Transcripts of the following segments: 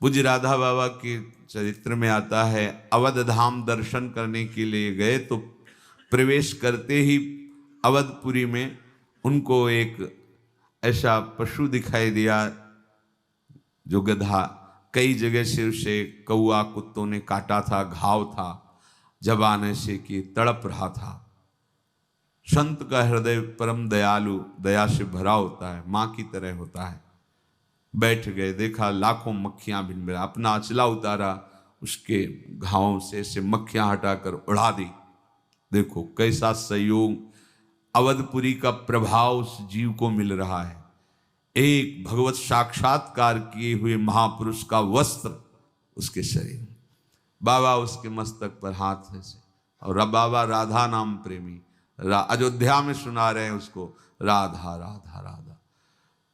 पूज्य राधा बाबा के चरित्र में आता है, अवध धाम दर्शन करने के लिए गए तो प्रवेश करते ही अवधपुरी में उनको एक ऐसा पशु दिखाई दिया जो गधा, कई जगह से उसे कौआ कुत्तों ने काटा था, घाव था, जबान से कि तड़प रहा था। संत का हृदय परम दयालु, दया से भरा होता है, माँ की तरह होता है। बैठ गए, देखा लाखों मक्खियां भिन, अपना अचला उतारा, उसके घावों से मक्खियां हटाकर उड़ा दी। देखो कैसा संयोग, अवधपुरी का प्रभाव उस जीव को मिल रहा है। एक भगवत साक्षात्कार किए हुए महापुरुष का वस्त्र उसके शरीर। बाबा उसके मस्तक पर हाथ से, और बाबा राधा नाम प्रेमी, अयोध्या में सुना रहे हैं उसको, राधा राधा राधा।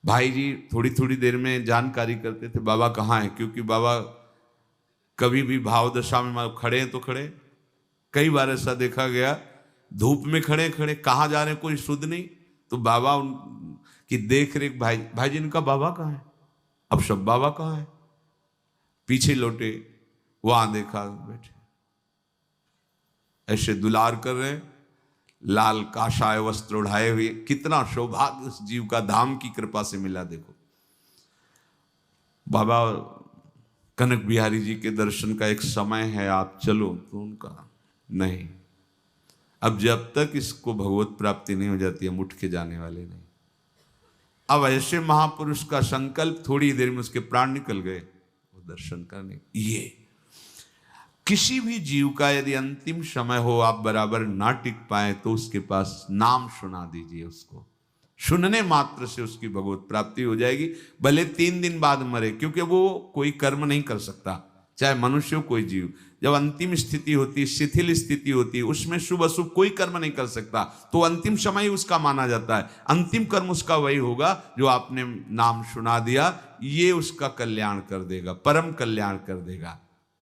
भाई जी थोड़ी थोड़ी देर में जानकारी करते थे बाबा कहाँ हैं, क्योंकि बाबा कभी भी भाव दशा में खड़े हैं तो खड़े, कई बार ऐसा देखा गया धूप में खड़े खड़े कहाँ जा रहे हैं कोई शुद्ध नहीं, तो बाबा उनकी देख रेख, भाई जी इनका बाबा कहाँ है, अब सब बाबा कहाँ है, पीछे लौटे, वहां देखा बैठे ऐसे दुलार कर रहे, लाल काशाय वस्त्र उड़ाए हुए। कितना सौभाग्य उस जीव का धाम की कृपा से मिला। देखो बाबा कनक बिहारी जी के दर्शन का एक समय है, आप चलो, तो उनका नहीं, अब जब तक इसको भगवत प्राप्ति नहीं हो जाती हम उठ के जाने वाले नहीं। अब ऐसे महापुरुष का संकल्प, थोड़ी देर में उसके प्राण निकल गए वो दर्शन करने। ये किसी भी जीव का यदि अंतिम समय हो, आप बराबर ना टिक पाए, तो उसके पास नाम सुना दीजिए उसको, सुनने मात्र से उसकी भगवत प्राप्ति हो जाएगी, भले 3 दिन बाद मरे, क्योंकि वो कोई कर्म नहीं कर सकता, चाहे मनुष्य हो कोई जीव। जब अंतिम स्थिति होती, शिथिल स्थिति होती, उसमें शुभ अशुभ कोई कर्म नहीं कर सकता, तो अंतिम समय ही उसका माना जाता है। अंतिम कर्म उसका वही होगा जो आपने नाम सुना दिया, ये उसका कल्याण कर देगा, परम कल्याण कर देगा।